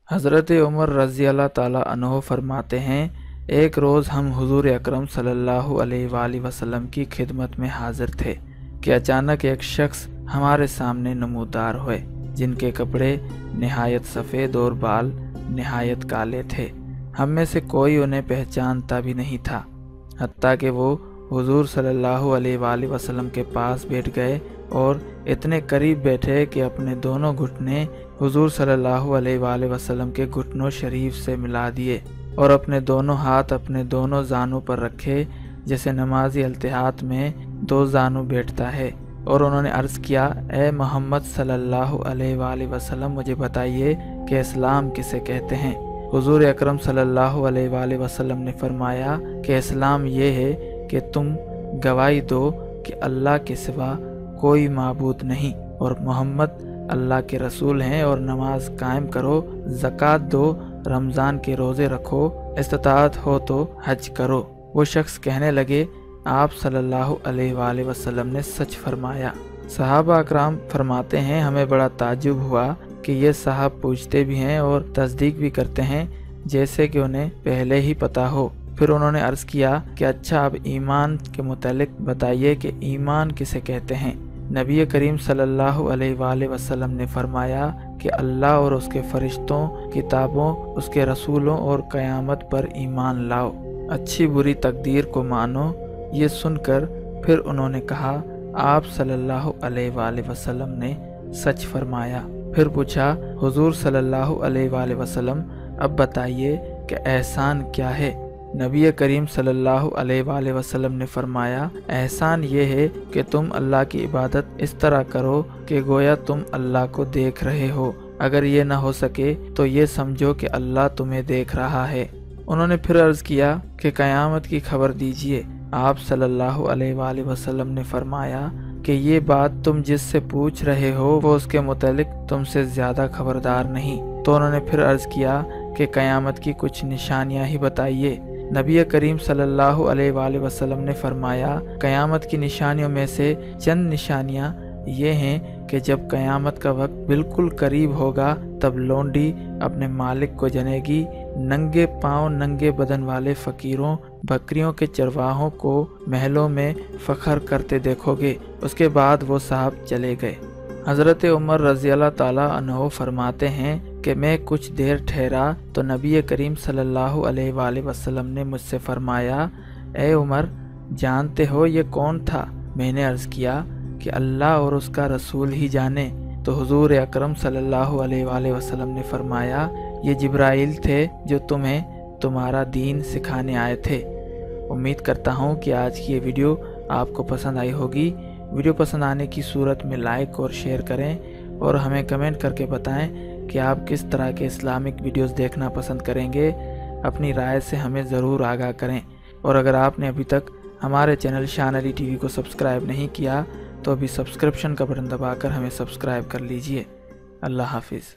हज़रत उमर रज़ी अल्लाह ताला अन्हो फरमाते हैं, एक रोज़ हम हुज़ूर अकरम सल्लल्लाहु अलैहि वसल्लम की खिदमत में हाजिर थे कि अचानक एक शख्स हमारे सामने नमूदार हुए, जिनके कपड़े नहायत सफ़ेद और बाल नहायत काले थे। हम में से कोई उन्हें पहचानता भी नहीं था, हत्ता कि वो हुज़ूर सल्लल्लाहु अलैहि वसल्लम के पास बैठ गए और इतने करीब बैठे कि अपने दोनों घुटने हुज़ूर सल्लल्लाहु अलैहि वसल्लम के घुटनों शरीफ से मिला दिए और अपने दोनों हाथ अपने दोनों जानों पर रखे, जैसे नमाजी अल्तिहात में दो जानू बैठता है। और उन्होंने अर्ज़ किया, ए मोहम्मद सल्लल्लाहु अलैहि वसल्लम, मुझे बताइए कि इस्लाम किसे कहते हैं। हुज़ूर अकरम सल्लल्लाहु अलैहि वसल्लम ने फरमाया कि इस्लाम ये है कि तुम गवाही दो कि अल्लाह के सिवा कोई माबूद नहीं और मोहम्मद अल्लाह के रसूल हैं, और नमाज कायम करो, ज़कात दो, रमज़ान के रोज़े रखो, इस्तिताअत हो तो हज करो। वो शख्स कहने लगे, आप सल्लल्लाहु अलैहि वसल्लम ने सच फरमाया। सहाबा अकराम फरमाते हैं, हमें बड़ा ताज्जुब हुआ कि ये साहब पूछते भी हैं और तस्दीक भी करते हैं जैसे कि उन्हें पहले ही पता हो। फिर उन्होंने अर्ज़ किया कि अच्छा, अब ईमान के मुतालिक बताइए कि ईमान किसे कहते हैं। नबी करीम सल्लल्लाहु अलैहि वसल्लम ने फरमाया कि अल्लाह और उसके फरिश्तों, किताबों, उसके रसूलों और क़यामत पर ईमान लाओ, अच्छी बुरी तकदीर को मानो। ये सुनकर फिर उन्होंने कहा, आप सल्लल्लाहु अलैहि वसल्लम ने सच फरमाया। फिर पूछा, हुजूर सल्लल्लाहु अलैहि वसल्लम, अब बताइए कि एहसान क्या है। नबी करीम सल्लल्लाहु अलैहि वसल्लम ने फरमाया, एहसान ये है कि तुम अल्लाह की इबादत इस तरह करो कि गोया तुम अल्लाह को देख रहे हो। अगर ये न हो सके तो ये समझो कि अल्लाह तुम्हें देख रहा है। उन्होंने फिर अर्ज़ किया कि क़यामत की खबर दीजिए। आप सल्लल्लाहु अलैहि वसल्लम ने फरमाया कि ये बात तुम जिससे पूछ रहे हो वो उसके मुतालिक तुमसे ज़्यादा खबरदार नहीं। तो उन्होंने फिर अर्ज़ किया कि क़यामत की कुछ निशानियाँ ही बताइए। नबी करीम सल्लल्लाहु अलैहि वसल्लम ने फरमाया, क़यामत की निशानियों में से चंद निशानियाँ ये हैं कि जब क़यामत का वक्त बिल्कुल करीब होगा तब लोंडी अपने मालिक को जनेगी। नंगे पाँव नंगे बदन वाले फ़कीरों, बकरियों के चरवाहों को महलों में फ़ख्र करते देखोगे। उसके बाद वो साहब चले गए। हज़रत उमर रज़ी अल्लाह ताला अन्हो फरमाते हैं कि मैं कुछ देर ठहरा तो नबी करीम सल्लल्लाहु अलैहि वसल्लम ने मुझसे फरमाया, ए उमर, जानते हो ये कौन था? मैंने अर्ज़ किया कि अल्लाह और उसका रसूल ही जाने। तो हुज़ूर अकरम सल्लल्लाहु अलैहि वसल्लम ने फरमाया, ये जिब्राइल थे जो तुम्हें तुम्हारा दीन सिखाने आए थे। उम्मीद करता हूँ कि आज की ये वीडियो आपको पसंद आई होगी। वीडियो पसंद आने की सूरत में लाइक और शेयर करें और हमें कमेंट करके बताएं कि आप किस तरह के इस्लामिक वीडियोस देखना पसंद करेंगे। अपनी राय से हमें ज़रूर आगाह करें। और अगर आपने अभी तक हमारे चैनल शान अली टीवी को सब्सक्राइब नहीं किया तो अभी सब्सक्रिप्शन का बटन दबाकर हमें सब्सक्राइब कर लीजिए। अल्लाह हाफिज़।